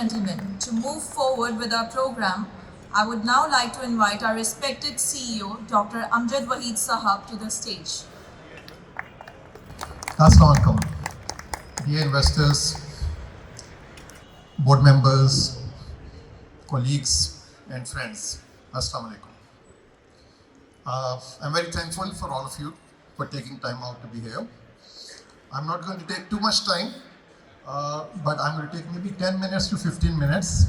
gentlemen, to move forward with our program, I would now like to invite our respected CEO, Dr. Amjad Waheed Sahab, to the stage. Assalamu alaikum. Dear investors, board members, colleagues and friends, Assalamu alaikum. I'm very thankful for all of you for taking time out to be here. I'm not going to take too much time, but I'm going to take maybe 10 minutes to 15 minutes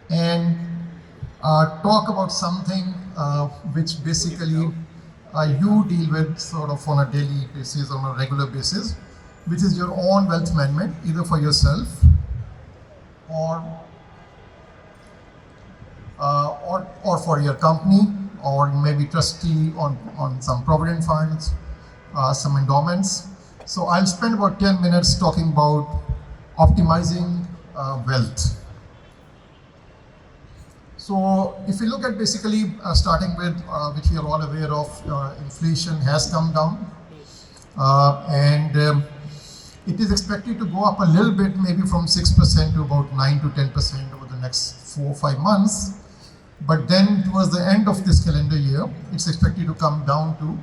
and talk about something which basically you deal with sort of on a daily basis, on a regular basis, which is your own wealth management, either for yourself or for your company, or you may be trustee on some provident funds, some endowments. So I'll spend about 10 minutes talking about optimizing wealth. So if you look at basically starting with, which we are all aware of, inflation has come down and it is expected to go up a little bit, maybe from 6% to about 9 to 10% over the next 4 or 5 months. But then towards the end of this calendar year, it's expected to come down to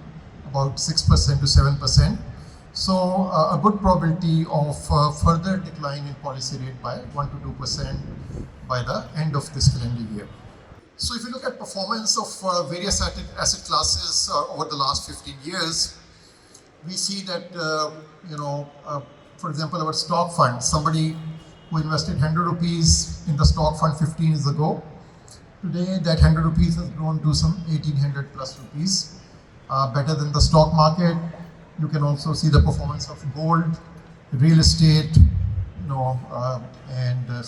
about 6% to 7%. So a good probability of further decline in policy rate by 1 to 2% by the end of this calendar year. So if you look at performance of various asset classes over the last 15 years, we see that, for example, our stock fund, somebody who invested 100 rupees in the stock fund 15 years ago, today that 100 rupees has grown to some 1800 plus rupees, better than the stock market. You can also see the performance of gold, real estate, and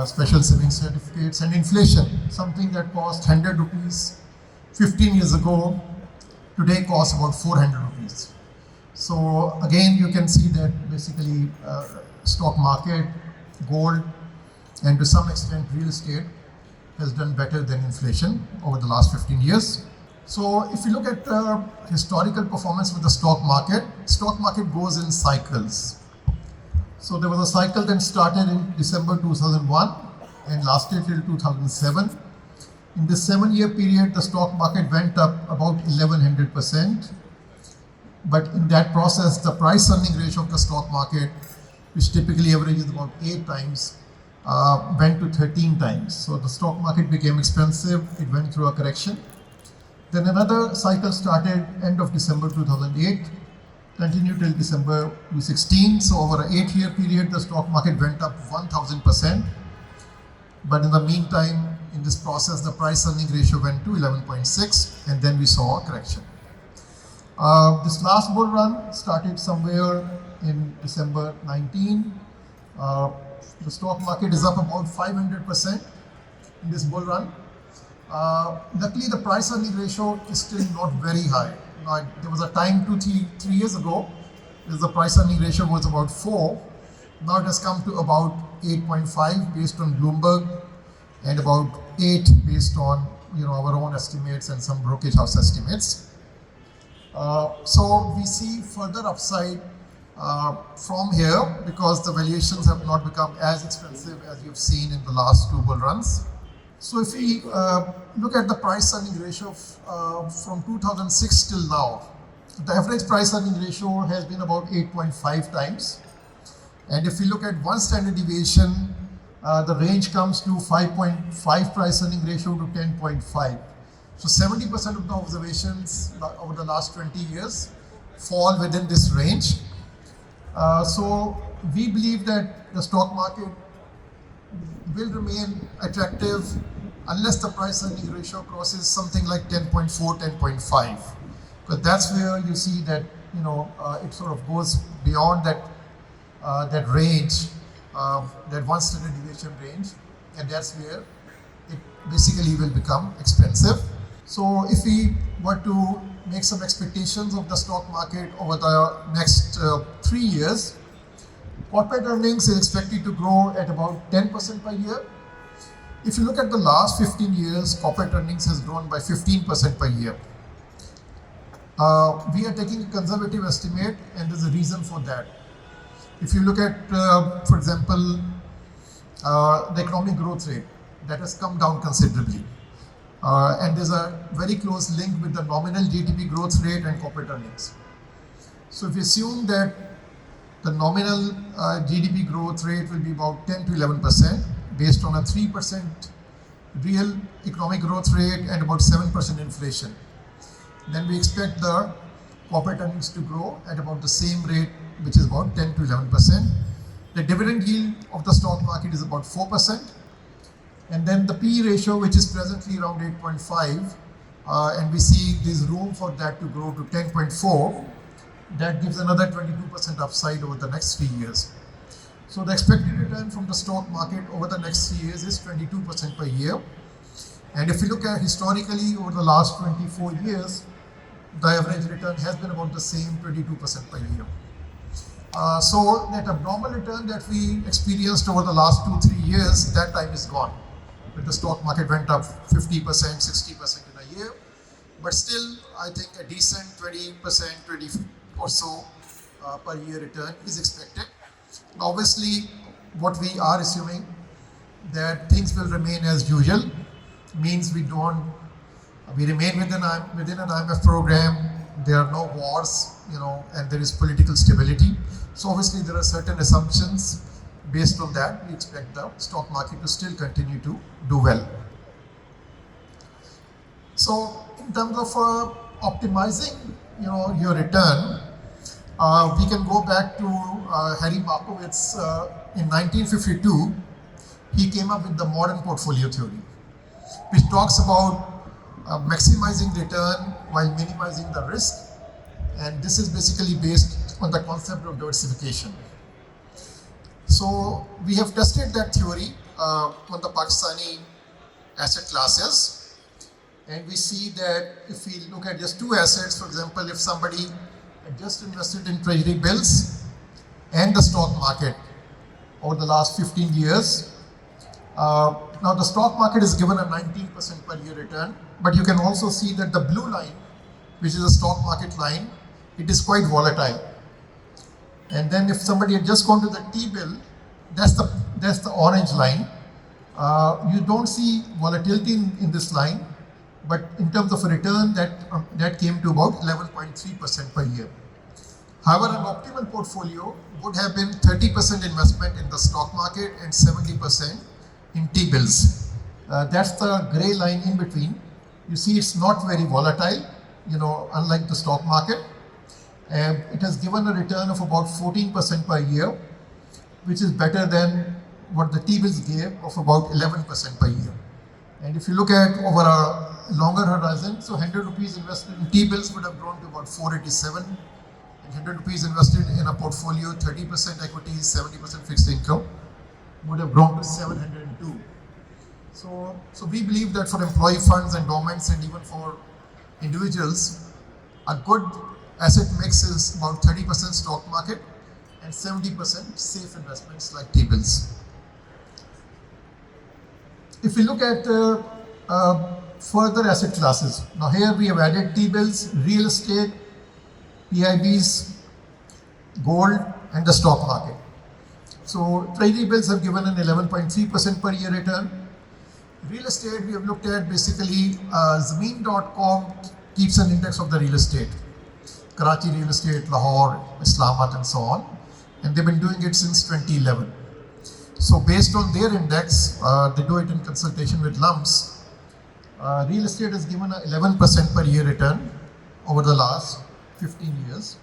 special savings certificates, and inflation. Something that cost 100 rupees 15 years ago, today costs about 400 rupees. So again, you can see that basically stock market, gold, and to some extent real estate has done better than inflation over the last 15 years. So if you look at historical performance with the stock market goes in cycles. So there was a cycle that started in December 2001 and lasted till 2007. In this 7-year period, the stock market went up about 1100%. But in that process, the price earning ratio of the stock market, which typically averages about 8 times, went to 13 times. So the stock market became expensive, it went through a correction. Then another cycle started end of December 2008, continued till December 2016. So over an 8-year period, the stock market went up 1000%. But in the meantime, in this process, the price earning ratio went to 11.6, and then we saw a correction. This last bull run started somewhere in December 19. The stock market is up about 500% in this bull run. Luckily, the price earning ratio is still not very high. There was a time 3 years ago, the price earning ratio was about 4. Now it has come to about 8.5 based on Bloomberg, and about 8 based on our own estimates and some brokerage house estimates. So we see further upside from here because the valuations have not become as expensive as you've seen in the last 2 bull runs. So if we look at the price earning ratio from 2006 till now, the average price earning ratio has been about 8.5 times. And if we look at one standard deviation, the range comes to 5.5 price earning ratio to 10.5. So 70% of the observations over the last 20 years fall within this range. So we believe that the stock market will remain attractive unless the price earning ratio crosses something like 10.4, 10.5. Because that's where you see that it sort of goes beyond that range, that one standard deviation range, and that's where it basically will become expensive. So if we were to make some expectations of the stock market over the next 3 years, corporate earnings is expected to grow at about 10% per year. If you look at the last 15 years, corporate earnings has grown by 15% per year. We are taking a conservative estimate, and there's a reason for that. If you look at, for example, the economic growth rate that has come down considerably. And there's a very close link with the nominal GDP growth rate and corporate earnings. So if you assume that the nominal GDP growth rate will be about 10 to 11% based on a 3% real economic growth rate and about 7% inflation, then we expect the corporate earnings to grow at about the same rate, which is about 10 to 11%. The dividend yield of the stock market is about 4%. And then the P ratio, which is presently around 8.5, and we see there's room for that to grow to 10.4. That gives another 22% upside over the next 3 years. So the expected return from the stock market over the next 3 years is 22% per year. And if you look at historically over the last 24 years, the average return has been about the same, 22% per year. So that abnormal return that we experienced over the last 2-3 years, that time is gone. When the stock market went up 50%, 60% in a year, but still I think a decent 20%, 20 or so per year return is expected. Obviously, what we are assuming that things will remain as usual, means we remain within an IMF program. There are no wars, and there is political stability. So obviously there are certain assumptions. Based on that, we expect the stock market to still continue to do well. So in terms of optimizing, your return, we can go back to Harry Markowitz. In 1952, he came up with the modern portfolio theory, which talks about maximizing return while minimizing the risk. And this is basically based on the concept of diversification. So we have tested that theory on the Pakistani asset classes. And we see that if we look at just two assets, for example, if somebody had just invested in treasury bills and the stock market over the last 15 years, now the stock market is given a 19% per year return, but you can also see that the blue line, which is a stock market line, it is quite volatile. And then if somebody had just gone to the T-bill, that's the orange line. You don't see volatility in this line, but in terms of a return, that came to about 11.3% per year. However, an optimal portfolio would have been 30% investment in the stock market and 70% in T-bills. That's the gray line in between. You see it's not very volatile, unlike the stock market. It has given a return of about 14% per year, which is better than what the T-bills gave of about 11% per year. And if you look at over a longer horizon, so 100 rupees invested in T-bills would have grown to about 487, and 100 rupees invested in a portfolio, 30% equities, 70% fixed income, would have grown to 702. So we believe that for employee funds, endowments, and even for individuals, a good asset mix is about 30% stock market and 70% safe investments like T-bills. If we look at further asset classes, now here we have added T-bills, real estate, PIBs, gold, and the stock market. So treasury bills have given an 11.3% per year return. Real estate, we have looked at basically Zameen.com keeps an index of the real estate. Karachi real estate, Lahore, Islamabad, and so on. And they've been doing it since 2011. So based on their index, they do it in consultation with lumps. Real estate has given an 11% per year return over the last 15 years,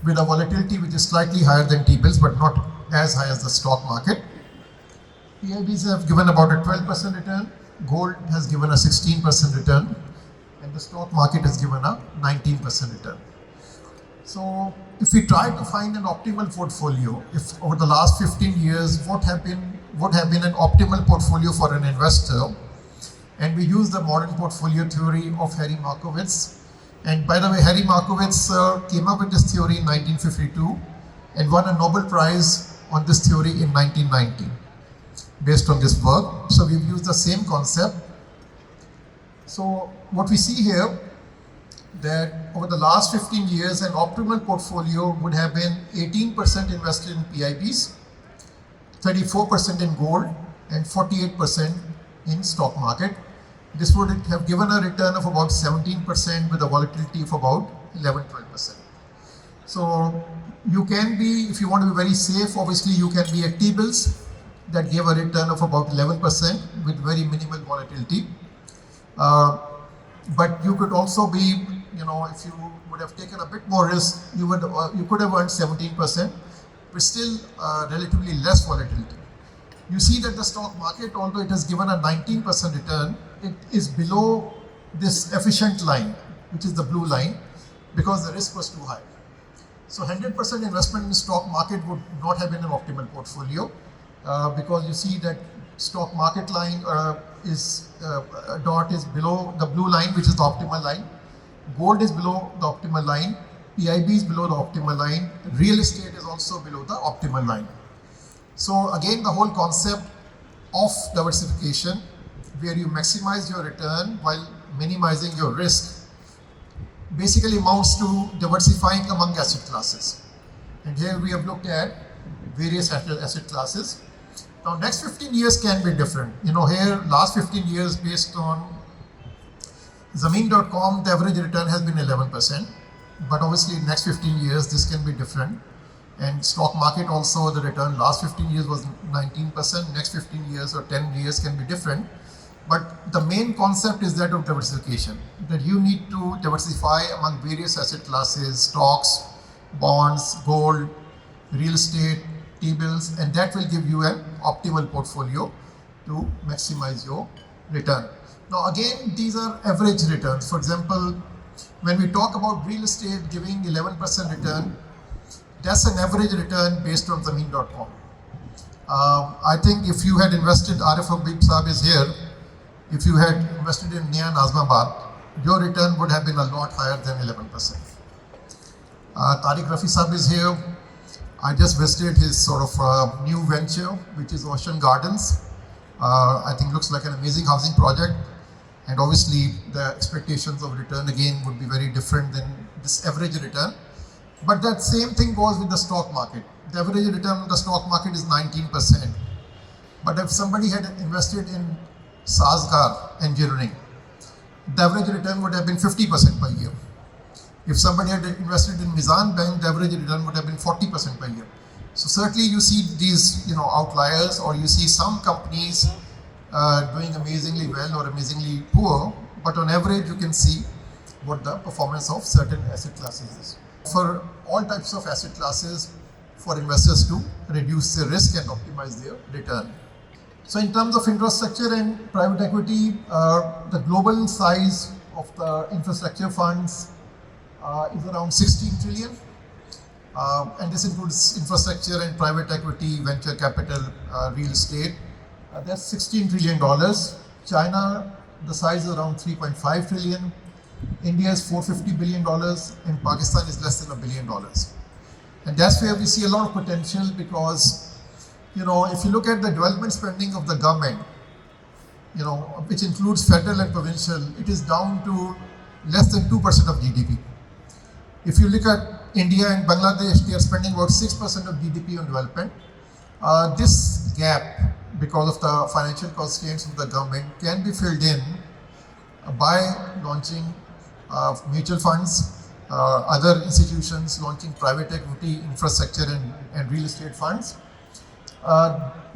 with a volatility which is slightly higher than T-bills, but not as high as the stock market. PIBs have given about a 12% return, gold has given a 16% return, and the stock market has given a 19% return. So if we try to find an optimal portfolio, if over the last 15 years, what have been an optimal portfolio for an investor, and we use the modern portfolio theory of Harry Markowitz. And by the way, Harry Markowitz came up with this theory in 1952 and won a Nobel Prize on this theory in 1990 based on this work. So we've used the same concept. So what we see here, that over the last 15 years, an optimal portfolio would have been 18% invested in PIBs, 34% in gold, and 48% in stock market. This would have given a return of about 17% with a volatility of about 11-12%. So you can be, if you want to be very safe, obviously you can be at T-bills that gave a return of about 11% with very minimal volatility. But you could also be, if you would have taken a bit more risk, you could have earned 17%, but still relatively less volatility. You see that the stock market, although it has given a 19% return, it is below this efficient line, which is the blue line, because the risk was too high. So 100% investment in stock market would not have been an optimal portfolio, because you see that stock market line dot is below the blue line, which is the optimal line. Gold is below the optimal line. PIB is below the optimal line. Real estate is also below the optimal line. So again, the whole concept of diversification, where you maximize your return while minimizing your risk, basically amounts to diversifying among asset classes. And here we have looked at various asset classes. Now, next 15 years can be different. Here, last 15 years, based on Zameen.com, the average return has been 11%. But obviously, next 15 years, this can be different. And stock market also, the return last 15 years was 19%. Next 15 years or 10 years can be different. But the main concept is that of diversification, that you need to diversify among various asset classes, stocks, bonds, gold, real estate, T-bills, and that will give you an optimal portfolio to maximize your return. Now again, these are average returns. For example, when we talk about real estate giving 11% return, that's an average return based on Zameen.com. I think if you had invested, Arif Habib Saab is here, if you had invested in Nia Nazmabad, your return would have been a lot higher than 11%. Tariq Rafi Saab is here. I just visited his sort of new venture, which is Ocean Gardens. I think looks like an amazing housing project. And obviously the expectations of return again would be very different than this average return. But that same thing goes with the stock market. The average return on the stock market is 19%. But if somebody had invested in Sazgar engineering, the average return would have been 50% per year. If somebody had invested in Mizan Bank, the average return would have been 40% per year. So certainly you see these outliers, or you see some companies doing amazingly well or amazingly poor, but on average you can see what the performance of certain asset classes is. For all types of asset classes, for investors to reduce their risk and optimize their return. So in terms of infrastructure and private equity, the global size of the infrastructure funds is around 16 trillion. And this includes infrastructure and private equity, venture capital, real estate. That's $16 trillion. China, the size is around 3.5 trillion. India is $450 billion, and Pakistan is less than $1 billion. And that's where we see a lot of potential, because, if you look at the development spending of the government, which includes federal and provincial, it is down to less than 2% of GDP. If you look at India and Bangladesh, they are spending about 6% of GDP on development. This gap, because of the financial constraints of the government, can be filled in by launching mutual funds, other institutions launching private equity, infrastructure and real estate funds.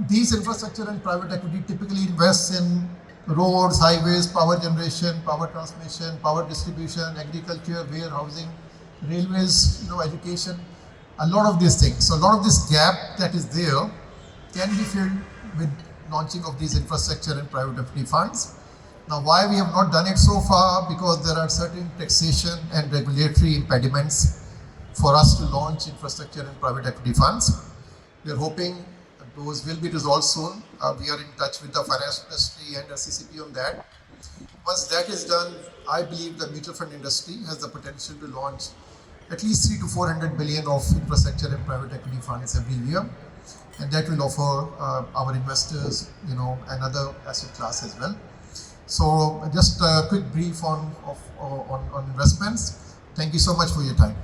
These infrastructure and private equity typically invest in roads, highways, power generation, power transmission, power distribution, agriculture, warehousing, railways, education, a lot of these things. So a lot of this gap that is there can be filled with launching of these infrastructure and private equity funds. Now, why we have not done it so far? Because there are certain taxation and regulatory impediments for us to launch infrastructure and private equity funds. We are hoping those will be resolved soon. We are in touch with the finance industry and FCCP on that. Once that is done, I believe the mutual fund industry has the potential to launch at least 300 to 400 billion of infrastructure and private equity funds every year, and that will offer our investors, another asset class as well. So just a quick brief on investments. Thank you so much for your time.